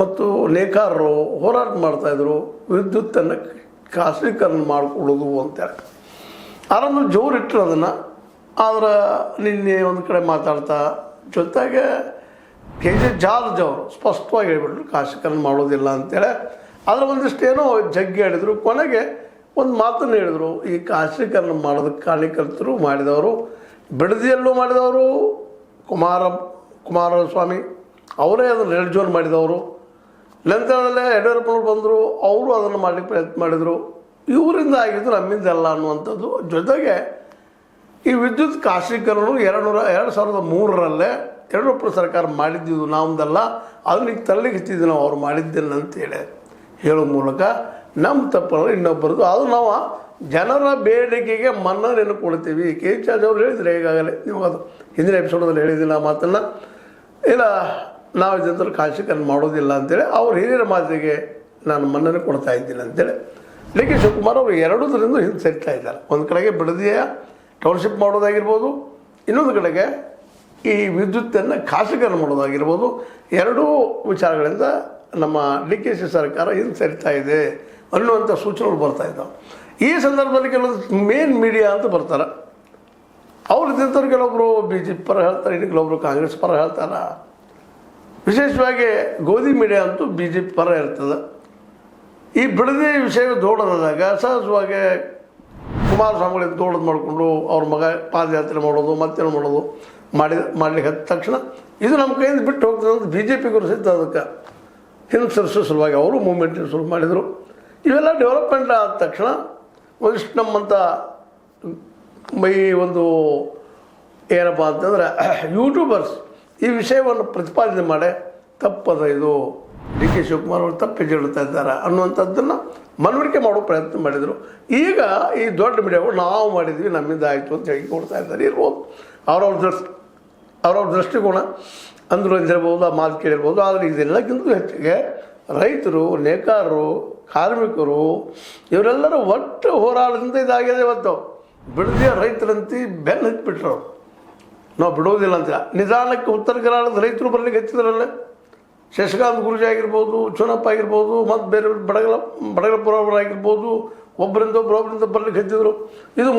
ಮತ್ತು ನೇಕಾರರು ಹೋರಾಟ ಮಾಡ್ತಾಯಿದ್ರು, ವಿದ್ಯುತ್ತನ್ನು ಖಾಸಗೀಕರಣ ಮಾಡಿಕೊಡೋದು ಅಂತೇಳಿ. ಅದನ್ನು ಜೋರಿಟ್ಟರು ಅದನ್ನು. ಆದ್ರೆ ನಿನ್ನೆ ಒಂದು ಕಡೆ ಮಾತಾಡ್ತಾ ಜೊತೆಗೆ KJ ಜಾರ್ಜ್ ಅವರು ಸ್ಪಷ್ಟವಾಗಿ ಹೇಳಿಬಿಟ್ರು ಖಾಸಗೀಕರಣ ಮಾಡೋದಿಲ್ಲ ಅಂತೇಳಿ. ಅದರ ಒಂದಿಷ್ಟು ಏನೋ ಜಗ್ಗಿ ಹೇಳಿದರು. ಕೊನೆಗೆ ಒಂದು ಮಾತನ್ನು ಹೇಳಿದರು, ಈ ಖಾಸಗೀಕರಣ ಮಾಡೋದಕ್ಕೆ ಕಾರ್ಯಕರ್ತರು ಮಾಡಿದವರು, ಬಿಡದಿಯಲ್ಲೂ ಮಾಡಿದವರು ಕುಮಾರಸ್ವಾಮಿ ಅವರೇ ಅದನ್ನು ರೆಡ್ ಜೋನ್ ಮಾಡಿದವರು. ನಂತರದಲ್ಲೇ ಯಡಿಯೂರಪ್ಪನವ್ರು ಬಂದರು, ಅವರು ಅದನ್ನು ಮಾಡಲಿಕ್ಕೆ ಪ್ರಯತ್ನ ಮಾಡಿದರು. ಇವರಿಂದ ಆಗಿದ್ದು ನಮ್ಮಿಂದಲ್ಲ ಅನ್ನುವಂಥದ್ದು. ಜೊತೆಗೆ ಈ ವಿದ್ಯುತ್ ಖಾಸಗೀಕರಣ 2003 ಯಡಿಯೂರಪ್ಪನ ಸರ್ಕಾರ ಮಾಡಿದ್ದು ನಮ್ಮದಲ್ಲ, ಅದನ್ನ ಈಗ ತರಲಿಕ್ಕೆ ಹಚ್ಚಿದ್ದು ನಾವು ಅವ್ರು ಮಾಡಿದ್ದೇನೆ ಅಂತೇಳಿ ಹೇಳೋ ಮೂಲಕ ನಮ್ಮ ತಪ್ಪಲ್ಲ ಇನ್ನೊಬ್ಬರದು. ಅದು ನಾವು ಜನರ ಬೇಡಿಕೆಗೆ ಮನ್ನಣೆಯನ್ನು ಕೊಡ್ತೀವಿ. KJ ಅವರು ಹೇಳಿದರೆ ಈಗಾಗಲೇ, ನೀವು ಅದು ಹಿಂದಿನ ಎಪಿಸೋಡಲ್ಲಿ ಹೇಳಿದ್ದೀನಿ ಆ ಮಾತನ್ನು. ಇಲ್ಲ, ನಾವು ಇದನ್ನು ಖಾಸಗೀಕರಣ ಮಾಡೋದಿಲ್ಲ ಅಂತೇಳಿ ಅವ್ರ ಹಿರಿಯರ ಮಾತಿಗೆ ನಾನು ಮನ್ನಣೆ ಕೊಡ್ತಾ ಇದ್ದೀನಿ ಅಂತೇಳಿ DK ಶಿವಕುಮಾರ್ ಅವರು ಎರಡೂದರಿಂದ ಹಿಂದೆ ಸರಿತಾ ಇದ್ದಾರೆ. ಒಂದು ಕಡೆಗೆ ಬಿಡದಿಯ ಟೌನ್ಶಿಪ್ ಮಾಡೋದಾಗಿರ್ಬೋದು, ಇನ್ನೊಂದು ಕಡೆಗೆ ಈ ವಿದ್ಯುತ್ತನ್ನು ಖಾಸಗೀಕರಣ ಮಾಡೋದಾಗಿರ್ಬೋದು. ಎರಡೂ ವಿಚಾರಗಳಿಂದ ನಮ್ಮ DKಶಿ ಸರ್ಕಾರ ಹಿಂದೆ ಸರಿತಾ ಇದೆ ಅನ್ನುವಂಥ ಸೂಚನೆಗಳು ಬರ್ತಾ ಇದ್ದಾವೆ. ಈ ಸಂದರ್ಭದಲ್ಲಿ ಕೆಲವೊಂದು ಮೇನ್ ಮೀಡಿಯಾ ಅಂತ ಬರ್ತಾರೆ. ಅವ್ರು ಇದ್ದಂಥವ್ರು ಕೆಲವೊಬ್ಬರು BJP ಪರ ಹೇಳ್ತಾರೆ, ಇನ್ನು ಕೆಲವೊಬ್ಬರು ಕಾಂಗ್ರೆಸ್ ಪರ ಹೇಳ್ತಾರೆ. ವಿಶೇಷವಾಗಿ ಗೋಧಿ ಮೀಡಿಯಾ ಅಂತೂ BJP ಪರ ಇರ್ತದೆ. ಈ ಬಿಡದಿ ವಿಷಯ ದೊಡ್ಡದಾದಾಗ ಸಹಜವಾಗಿ ಕುಮಾರಸ್ವಾಮಿಗಳಿಗೆ ದೊಡ್ಡದು ಮಾಡಿಕೊಂಡು ಅವ್ರ ಮಗ ಪಾದಯಾತ್ರೆ ಮಾಡೋದು ಮತ್ತೇನು ಮಾಡೋದು ಮಾಡಲಿಕ್ಕೆ ಹತ್ತ ತಕ್ಷಣ ಇದು ನಮ್ಮ ಕೈಯಿಂದ ಬಿಟ್ಟು ಹೋಗ್ತದೆ ಅಂತ BJPಗರು ಸಹಿತ ಅದಕ್ಕೆ ಹಿಂದೆ ಸರಿಸೋ ಸಲುವಾಗಿ ಅವರು ಮೂವ್ಮೆಂಟಿನ ಶುರು ಮಾಡಿದರು. ಇವೆಲ್ಲ ಡೆವಲಪ್ಮೆಂಟ್ ಆದ ತಕ್ಷಣ ಒಂದಿಷ್ಟು ನಮ್ಮಂಥ ಈ ಒಂದು ಏನಪ್ಪ ಅಂತಂದ್ರೆ ಯೂಟ್ಯೂಬರ್ಸ್ ಈ ವಿಷಯವನ್ನು ಪ್ರತಿಪಾದನೆ ಮಾಡಿ ತಪ್ಪದ ಇದು DK ಶಿವಕುಮಾರ್ ಅವರು ತಪ್ಪು ಹೇಳ್ತಾ ಇದ್ದಾರೆ ಅನ್ನುವಂಥದ್ದನ್ನು ಮನವರಿಕೆ ಮಾಡೋ ಪ್ರಯತ್ನ ಮಾಡಿದರು. ಈಗ ಈ ದೊಡ್ಡ ಮೀಡಿಯಾಗಳು ನಾವು ಮಾಡಿದ್ವಿ ನಮ್ಮಿಂದ ಆಯಿತು ಅಂತ ಹೇಳಿ ಕೊಡ್ತಾ ಇದ್ದಾರೆ. ಇರ್ಬೋದು ಅವ್ರವ್ರ ದೃಷ್ಟಿಕೋನ ಅಂದ್ರಂದಿರ್ಬೋದು, ಆ ಮಾತು ಕೇಳಿರ್ಬೋದು. ಆದರೆ ಇದೆಲ್ಲಕ್ಕಿಂತ ಹೆಚ್ಚಿಗೆ ರೈತರು, ನೇಕಾರರು, ಕಾರ್ಮಿಕರು ಇವರೆಲ್ಲರೂ ಒಟ್ಟು ಹೋರಾಟದಿಂದ ಇದಾಗಿದೆ. ಇವತ್ತು ಬಿಡದಿಯ ರೈತರಂತೆ ಬೆನ್ನು ಹಚ್ಚಿಬಿಟ್ರು, ನಾವು ಬಿಡೋದಿಲ್ಲ ಅಂತ. ನಿಧಾನಕ್ಕೆ ಉತ್ತರ ಕರ್ನಾಟಕದ ರೈತರು ಬರಲಿಕ್ಕೆ ಹಚ್ಚಿದ್ರಲ್ಲೇ ಶಶಿಕಾಂತ್ ಗುರೂಜಿ ಆಗಿರ್ಬೋದು, ಚುನಪ್ಪ ಆಗಿರ್ಬೋದು, ಮತ್ತು ಬೇರೆ ಬಡಗಲಪುರವರಾಗಿರ್ಬೋದು, ಒಬ್ಬರಿಂದ ಬರ್ಲಿಕ್ಕೆ ಹಚ್ಚಿದ್ರು. ಇದು